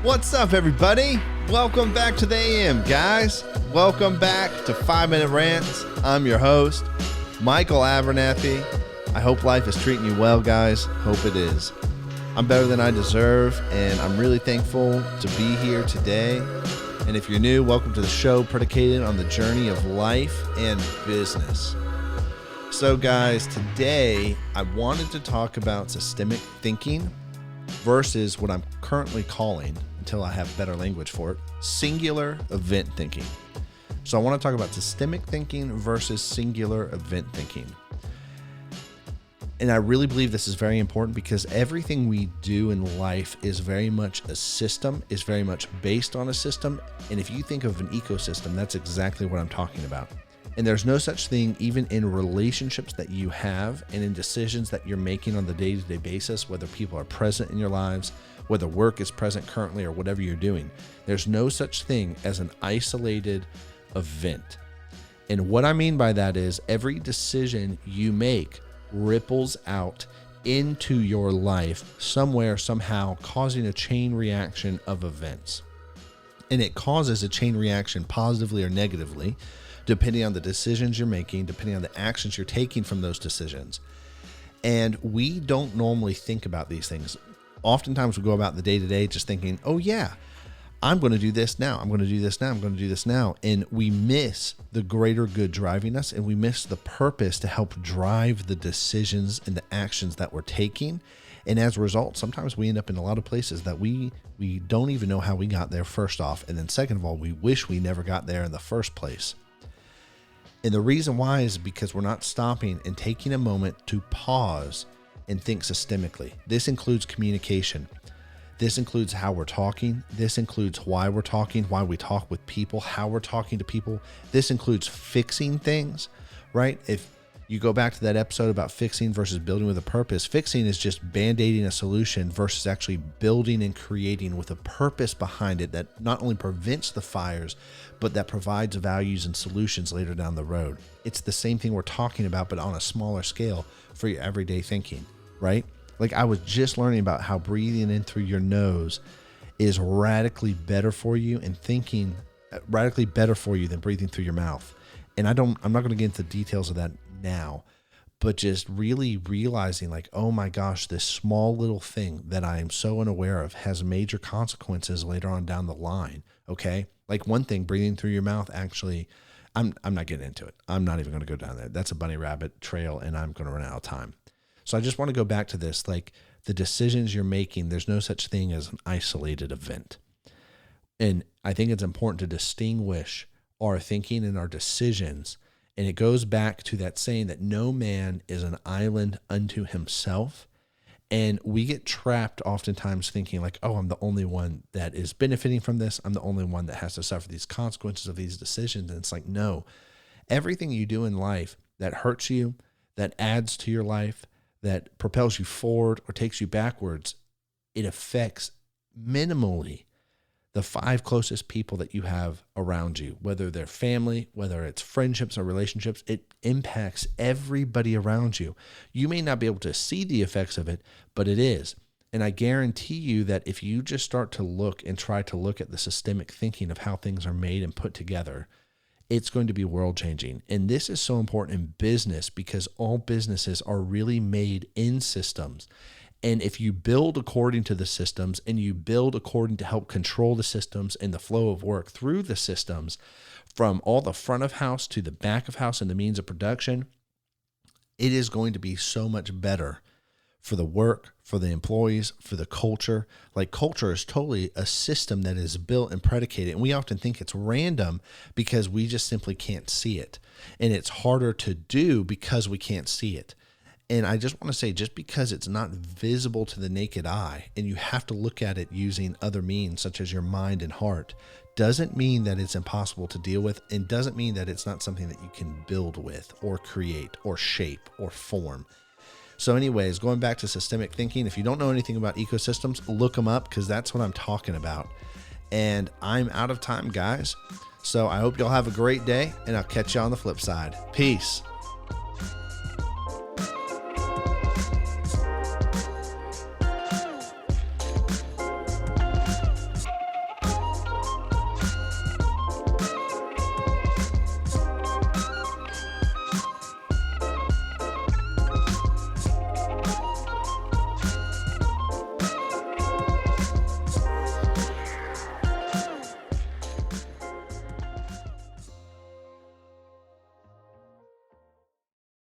What's up, everybody? Welcome back to the AM, guys. Welcome back to 5 Minute Rants. I'm your host, Michael Abernathy. I hope life is treating you well, guys. Hope it is. I'm better than I deserve, and I'm really thankful to be here today. And if you're new, welcome to the show predicated on the journey of life and business. So, guys, today I wanted to talk about systemic thinking versus what I'm currently calling, until I have better language for it, singular event thinking. So I want to talk about systemic thinking versus singular event thinking. And I really believe this is very important because everything we do in life is very much a system, is very much based on a system. And if you think of an ecosystem, that's exactly what I'm talking about. And there's no such thing even in relationships that you have and in decisions that you're making on the day-to-day basis, whether people are present in your lives, whether work is present currently or whatever you're doing. There's no such thing as an isolated event. And what I mean by that is every decision you make ripples out into your life somewhere, somehow, causing a chain reaction of events. And it causes a chain reaction positively or negatively, depending on the decisions you're making, depending on the actions you're taking from those decisions. And we don't normally think about these things. Oftentimes we go about the day-to-day just thinking, oh yeah, I'm going to do this now. I'm going to do this now. I'm going to do this now. And we miss the greater good driving us, and we miss the purpose to help drive the decisions and the actions that we're taking. And as a result, sometimes we end up in a lot of places that we don't even know how we got there, first off. And then second of all, we wish we never got there in the first place. And the reason why is because we're not stopping and taking a moment to pause and think systemically. This includes communication. This includes how we're talking. This includes why we're talking, why we talk with people, how we're talking to people. This includes fixing things, right? If you go back to that episode about fixing versus building with a purpose, fixing is just band-aiding a solution versus actually building and creating with a purpose behind it that not only prevents the fires, but that provides values and solutions later down the road. It's the same thing we're talking about, but on a smaller scale for your everyday thinking, right? Like I was just learning about how breathing in through your nose is radically better for you and thinking radically better for you than breathing through your mouth. And I'm not going to get into the details of that now, but just really realizing like, oh my gosh, this small little thing that I am so unaware of has major consequences later on down the line. Okay. Like one thing, breathing through your mouth, actually, I'm not getting into it. I'm not even going to go down there. That's a bunny rabbit trail and I'm going to run out of time. So I just want to go back to this, like the decisions you're making, there's no such thing as an isolated event. And I think it's important to distinguish our thinking and our decisions. And it goes back to that saying that no man is an island unto himself. And we get trapped oftentimes thinking like, oh, I'm the only one that is benefiting from this. I'm the only one that has to suffer these consequences of these decisions. And it's like, no, everything you do in life that hurts you, that adds to your life, that propels you forward or takes you backwards, it affects minimally the 5 closest people that you have around you, whether they're family, whether it's friendships or relationships. It impacts everybody around you. You may not be able to see the effects of it, but it is. And I guarantee you that if you just start to look and try to look at the systemic thinking of how things are made and put together, it's going to be world changing. And this is so important in business because all businesses are really made in systems. And if you build according to the systems and you build according to help control the systems and the flow of work through the systems, from all the front of house to the back of house and the means of production, it is going to be so much better for the work, for the employees, for the culture. Like culture is totally a system that is built and predicated. And we often think it's random because we just simply can't see it. And it's harder to do because we can't see it. And I just want to say, just because it's not visible to the naked eye and you have to look at it using other means such as your mind and heart, doesn't mean that it's impossible to deal with and doesn't mean that it's not something that you can build with or create or shape or form. So anyways, going back to systemic thinking, if you don't know anything about ecosystems, look them up because that's what I'm talking about. And I'm out of time, guys. So I hope y'all have a great day and I'll catch you on the flip side. Peace.